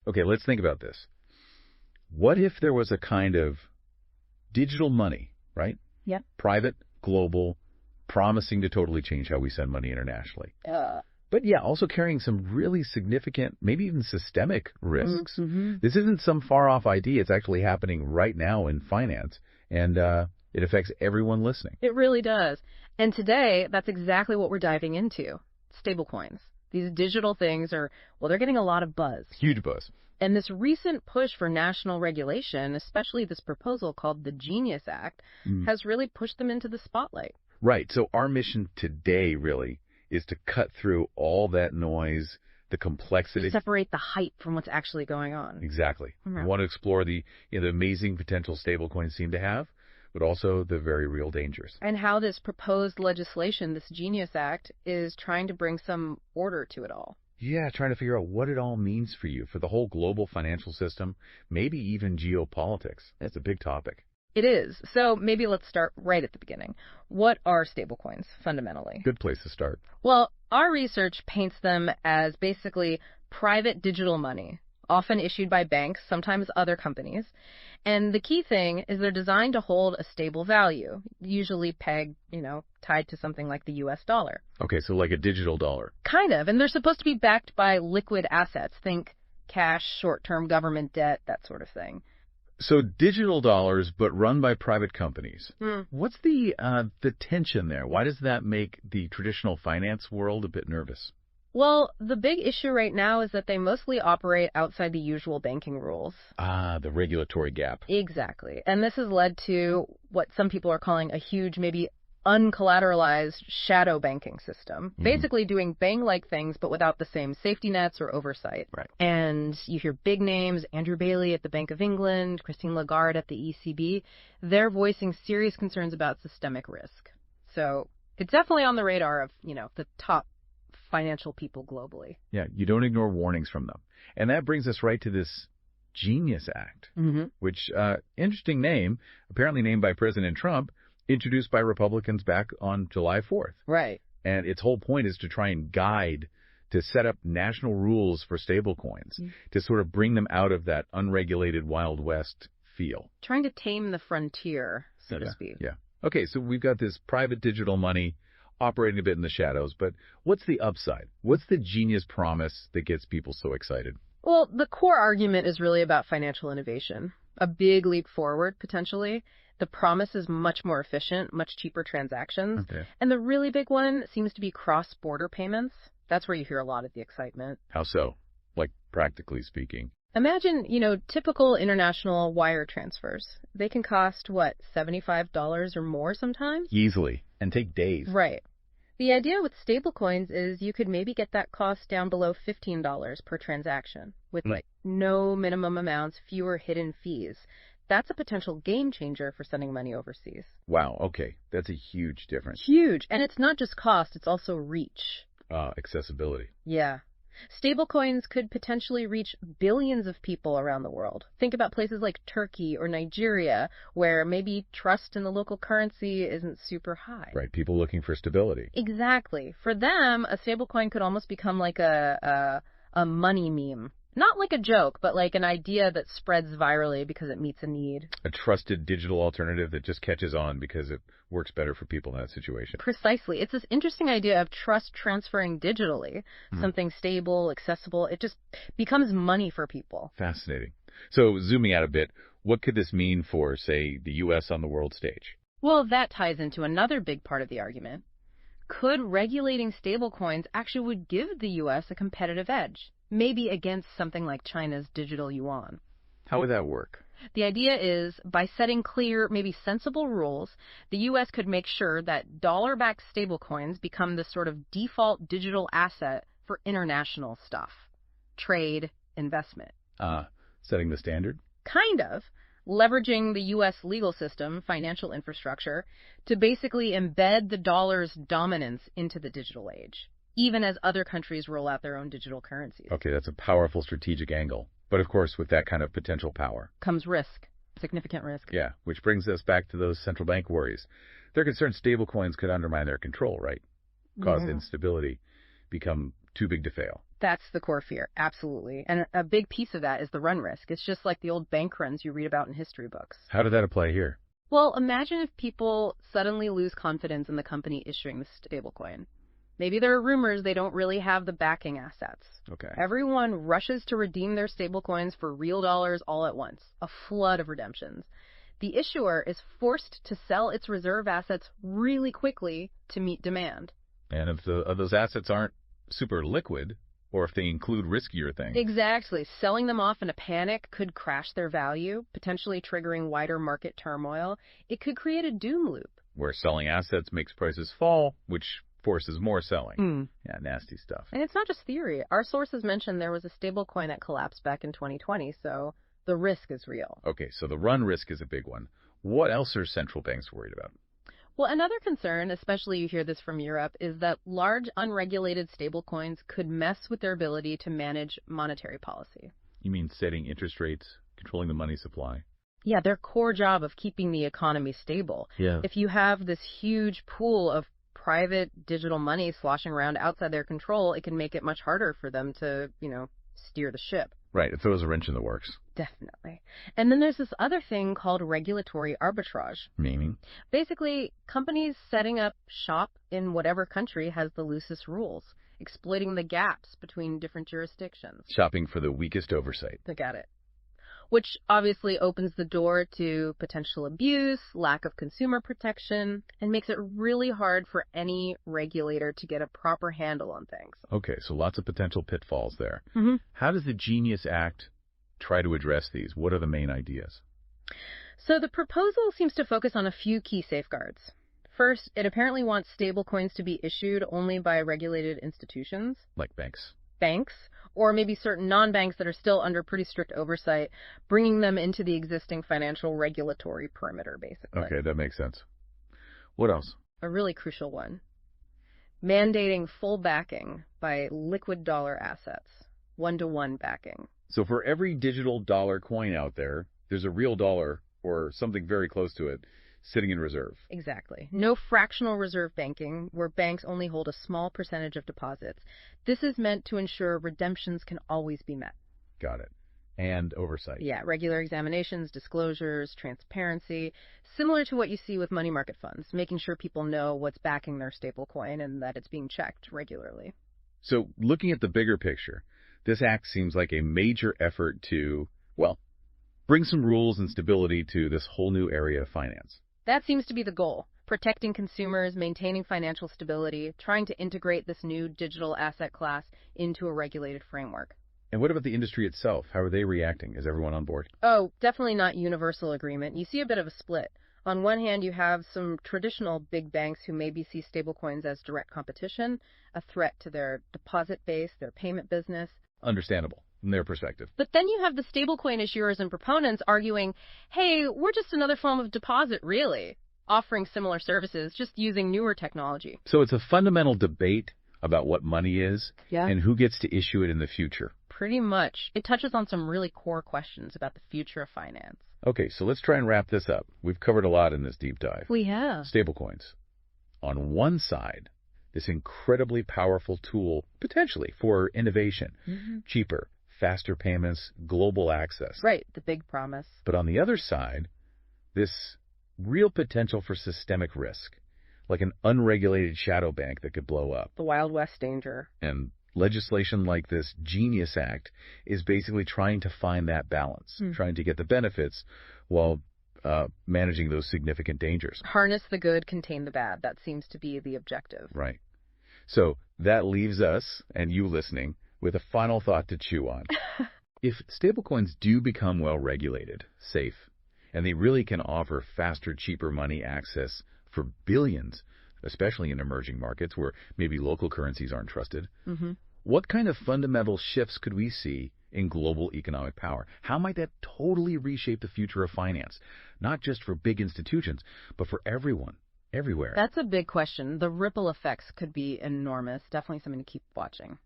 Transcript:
Okay, let's think about this. What if there was a kind of digital money, right? Yep. Private, global, promising to totally change how we send money internationally. But yeah, also carrying some really significant, maybe even systemic risks. Mm-hmm. This isn't some far-off idea. It's actually happening right now in finance, and it affects everyone listening. It really does. And today, that's exactly what we're diving into. Stablecoins. These digital things are, well, they're getting a lot of buzz. Huge buzz. And this recent push for national regulation, especially this proposal called the Genius Act, has really pushed them into the spotlight. Right. So our mission today really is to cut through all that noise, the complexity. Separate the hype from what's actually going on. Exactly. We want to explore the amazing potential stablecoins seem to have, but also the very real dangers. And how this proposed legislation, this Genius Act, is trying to bring some order to it all. Yeah, trying to figure out what it all means for you, for the whole global financial system, maybe even geopolitics. That's a big topic. It is. So maybe let's start right at the beginning. What are stablecoins, fundamentally? Good place to start. Well, our research paints them as basically private digital money, often issued by banks, sometimes other companies. And the key thing is they're designed to hold a stable value, usually pegged, tied to something like the U.S. dollar. Okay, so like a digital dollar. Kind of. And they're supposed to be backed by liquid assets. Think cash, short-term government debt, that sort of thing. So digital dollars, but run by private companies. What's the tension there? Why does that make the traditional finance world a bit nervous? Well, the big issue right now is that they mostly operate outside the usual banking rules. The regulatory gap. Exactly. And this has led to what some people are calling a huge, maybe uncollateralized shadow banking system. Basically doing bank-like things, but without the same safety nets or oversight. Right. And you hear big names, Andrew Bailey at the Bank of England, Christine Lagarde at the ECB. They're voicing serious concerns about systemic risk. So it's definitely on the radar of, the top financial people globally. Yeah, you don't ignore warnings from them. And that brings us right to this Genius Act, which, interesting name, apparently named by President Trump, introduced by Republicans back on July 4th. Right. And its whole point is to try and guide, to set up national rules for stablecoins, to sort of bring them out of that unregulated Wild West feel. Trying to tame the frontier, so to speak. Yeah. Okay, so we've got this private digital money operating a bit in the shadows, but what's the upside? What's the genius promise that gets people so excited? Well, the core argument is really about financial innovation. A big leap forward, potentially. The promise is much more efficient, much cheaper transactions. Okay. And the really big one seems to be cross-border payments. That's where you hear a lot of the excitement. How so? Like, practically speaking. Imagine, typical international wire transfers. They can cost, $75 or more sometimes? Easily. And take days. Right. The idea with stablecoins is you could maybe get that cost down below $15 per transaction with no minimum amounts, fewer hidden fees. That's a potential game changer for sending money overseas. Wow, okay. That's a huge difference. Huge. And it's not just cost, it's also reach. Accessibility. Yeah. Stablecoins could potentially reach billions of people around the world. Think about places like Turkey or Nigeria, where maybe trust in the local currency isn't super high. Right, people looking for stability. Exactly. For them, a stablecoin could almost become like a money meme. Not like a joke, but like an idea that spreads virally because it meets a need. A trusted digital alternative that just catches on because it works better for people in that situation. Precisely. It's this interesting idea of trust transferring digitally, something stable, accessible. It just becomes money for people. Fascinating. So zooming out a bit, what could this mean for, say, the U.S. on the world stage? Well, that ties into another big part of the argument. Could regulating stablecoins actually would give the U.S. a competitive edge? Maybe against something like China's digital yuan. How would that work? The idea is, by setting clear, maybe sensible rules, the U.S. could make sure that dollar-backed stablecoins become the sort of default digital asset for international stuff. Trade, investment. Setting the standard? Kind of. Leveraging the U.S. legal system, financial infrastructure, to basically embed the dollar's dominance into the digital age, even as other countries roll out their own digital currencies. Okay, that's a powerful strategic angle. But of course, with that kind of potential power comes risk, significant risk. Yeah, which brings us back to those central bank worries. They're concerned stablecoins could undermine their control, right? Cause instability, become too big to fail. That's the core fear, absolutely. And a big piece of that is the run risk. It's just like the old bank runs you read about in history books. How did that apply here? Well, imagine if people suddenly lose confidence in the company issuing the stablecoin. Maybe there are rumors they don't really have the backing assets. Okay. Everyone rushes to redeem their stablecoins for real dollars all at once, a flood of redemptions. The issuer is forced to sell its reserve assets really quickly to meet demand. And if those assets aren't super liquid, or if they include riskier things. Exactly. Selling them off in a panic could crash their value, potentially triggering wider market turmoil. It could create a doom loop. Where selling assets makes prices fall, which forces more selling. Yeah, nasty stuff. And it's not just theory. Our sources mentioned there was a stablecoin that collapsed back in 2020, so the risk is real. Okay, so the run risk is a big one. What else are central banks worried about? Well, another concern, especially you hear this from Europe, is that large unregulated stablecoins could mess with their ability to manage monetary policy. You mean setting interest rates, controlling the money supply? Yeah, their core job of keeping the economy stable. Yeah. If you have this huge pool of private digital money sloshing around outside their control, it can make it much harder for them to, steer the ship. Right, it throws a wrench in the works. Definitely. And then there's this other thing called regulatory arbitrage. Meaning? Basically, companies setting up shop in whatever country has the loosest rules, exploiting the gaps between different jurisdictions. Shopping for the weakest oversight. Look at it. Which obviously opens the door to potential abuse, lack of consumer protection, and makes it really hard for any regulator to get a proper handle on things. Okay, so lots of potential pitfalls there. Mm-hmm. How does the Genius Act try to address these? What are the main ideas? So the proposal seems to focus on a few key safeguards. First, it apparently wants stablecoins to be issued only by regulated institutions. Like banks. Banks, or maybe certain non-banks that are still under pretty strict oversight, bringing them into the existing financial regulatory perimeter, basically. Okay, that makes sense. What else? A really crucial one. Mandating full backing by liquid dollar assets. One-to-one backing. So for every digital dollar coin out there, there's a real dollar or something very close to it sitting in reserve. Exactly. No fractional reserve banking, where banks only hold a small percentage of deposits. This is meant to ensure redemptions can always be met. Got it. And oversight. Yeah, regular examinations, disclosures, transparency, similar to what you see with money market funds, making sure people know what's backing their stablecoin and that it's being checked regularly. So looking at the bigger picture, this act seems like a major effort to, bring some rules and stability to this whole new area of finance. That seems to be the goal. Protecting consumers, maintaining financial stability, trying to integrate this new digital asset class into a regulated framework. And what about the industry itself? How are they reacting? Is everyone on board? Oh, definitely not universal agreement. You see a bit of a split. On one hand, you have some traditional big banks who maybe see stablecoins as direct competition, a threat to their deposit base, their payment business. Understandable from their perspective. But then you have the stablecoin issuers and proponents arguing, hey, we're just another form of deposit, really, offering similar services, just using newer technology. So it's a fundamental debate about what money is Yeah. and who gets to issue it in the future. Pretty much. It touches on some really core questions about the future of finance. Okay, so let's try and wrap this up. We've covered a lot in this deep dive. We have. Stablecoins. On one side, this incredibly powerful tool, potentially, for innovation, cheaper, faster payments, global access. Right, the big promise. But on the other side, this real potential for systemic risk, like an unregulated shadow bank that could blow up. The Wild West danger. And legislation like this Genius Act is basically trying to find that balance, trying to get the benefits while managing those significant dangers. Harness the good, contain the bad. That seems to be the objective. Right. So that leaves us, and you listening, with a final thought to chew on. If stablecoins do become well regulated, safe, and they really can offer faster, cheaper money access for billions, especially in emerging markets where maybe local currencies aren't trusted, what kind of fundamental shifts could we see in global economic power? How might that totally reshape the future of finance? Not just for big institutions, but for everyone, everywhere. That's a big question. The ripple effects could be enormous. Definitely something to keep watching.